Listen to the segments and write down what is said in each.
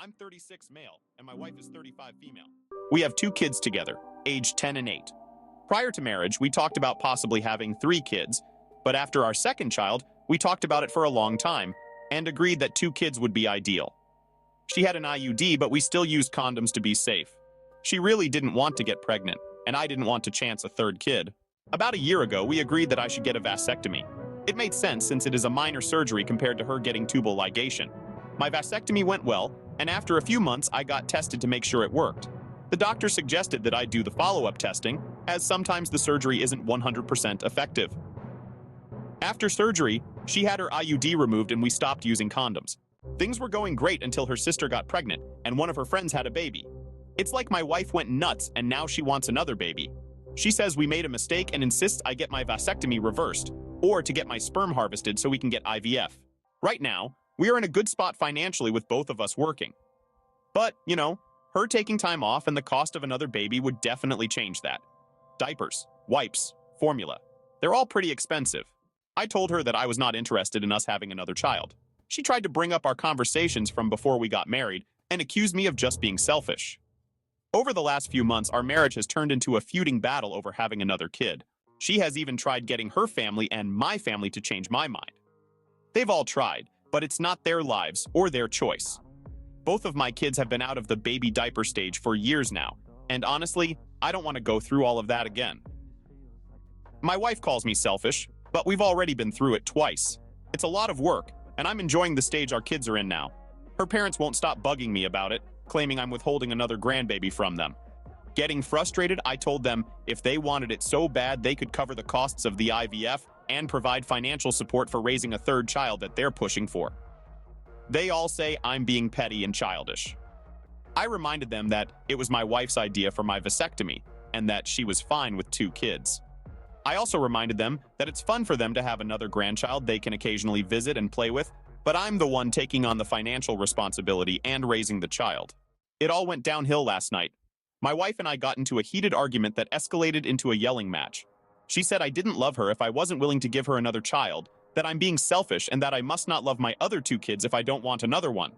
I'm 36 male, and my wife is 35 female. We have 2 kids together, aged 10 and 8. Prior to marriage, we talked about possibly having 3 kids, but after our second child, we talked about it for a long time and agreed that 2 kids would be ideal. She had an IUD, but we still used condoms to be safe. She really didn't want to get pregnant, and I didn't want to chance a 3rd kid. About a year ago, we agreed that I should get a vasectomy. It made sense since it is a minor surgery compared to her getting tubal ligation. My vasectomy went well, and after a few months, I got tested to make sure it worked. The doctor suggested that I do the follow-up testing, as sometimes the surgery isn't 100% effective. After surgery, she had her IUD removed and we stopped using condoms. Things were going great until her sister got pregnant and one of her friends had a baby. It's like my wife went nuts and now she wants another baby. She says we made a mistake and insists I get my vasectomy reversed, or to get my sperm harvested so we can get IVF. Right now, we are in a good spot financially with both of us working. But, her taking time off and the cost of another baby would definitely change that. Diapers, wipes, formula. They're all pretty expensive. I told her that I was not interested in us having another child. She tried to bring up our conversations from before we got married and accused me of just being selfish. Over the last few months, our marriage has turned into a feuding battle over having another kid. She has even tried getting her family and my family to change my mind. They've all tried, but it's not their lives or their choice. Both of my kids have been out of the baby diaper stage for years now, and honestly, I don't want to go through all of that again. My wife calls me selfish, but we've already been through it twice. It's a lot of work, and I'm enjoying the stage our kids are in now. Her parents won't stop bugging me about it, claiming I'm withholding another grandbaby from them. Getting frustrated, I told them if they wanted it so bad they could cover the costs of the IVF and provide financial support for raising a 3rd child that they're pushing for. They all say I'm being petty and childish. I reminded them that it was my wife's idea for my vasectomy and that she was fine with 2 kids. I also reminded them that it's fun for them to have another grandchild they can occasionally visit and play with, but I'm the one taking on the financial responsibility and raising the child. It all went downhill last night. My wife and I got into a heated argument that escalated into a yelling match. She said I didn't love her if I wasn't willing to give her another child, that I'm being selfish and that I must not love my other 2 kids if I don't want another one.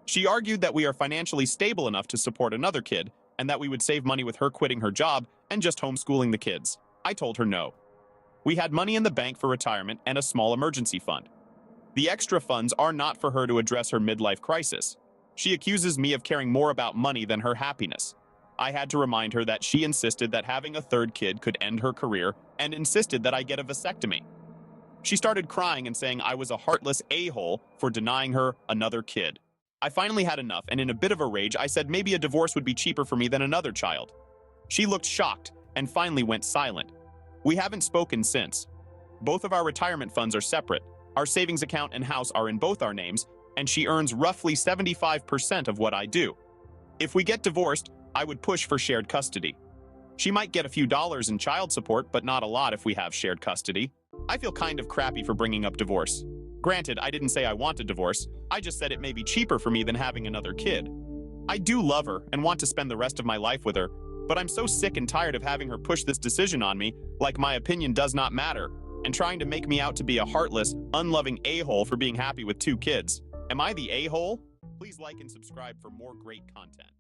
She argued that we are financially stable enough to support another kid and that we would save money with her quitting her job and just homeschooling the kids. I told her no. We had money in the bank for retirement and a small emergency fund. The extra funds are not for her to address her midlife crisis. She accuses me of caring more about money than her happiness. I had to remind her that she insisted that having a 3rd kid could end her career and insisted that I get a vasectomy. She started crying and saying I was a heartless a-hole for denying her another kid. I finally had enough, and in a bit of a rage, I said maybe a divorce would be cheaper for me than another child. She looked shocked and finally went silent. We haven't spoken since. Both of our retirement funds are separate. Our savings account and house are in both our names, and she earns roughly 75% of what I do. If we get divorced, I would push for shared custody. She might get a few dollars in child support, but not a lot if we have shared custody. I feel kind of crappy for bringing up divorce. Granted, I didn't say I want a divorce. I just said it may be cheaper for me than having another kid. I do love her and want to spend the rest of my life with her, but I'm so sick and tired of having her push this decision on me, like my opinion does not matter, and trying to make me out to be a heartless, unloving a-hole for being happy with 2 kids. Am I the a-hole? Please like and subscribe for more great content.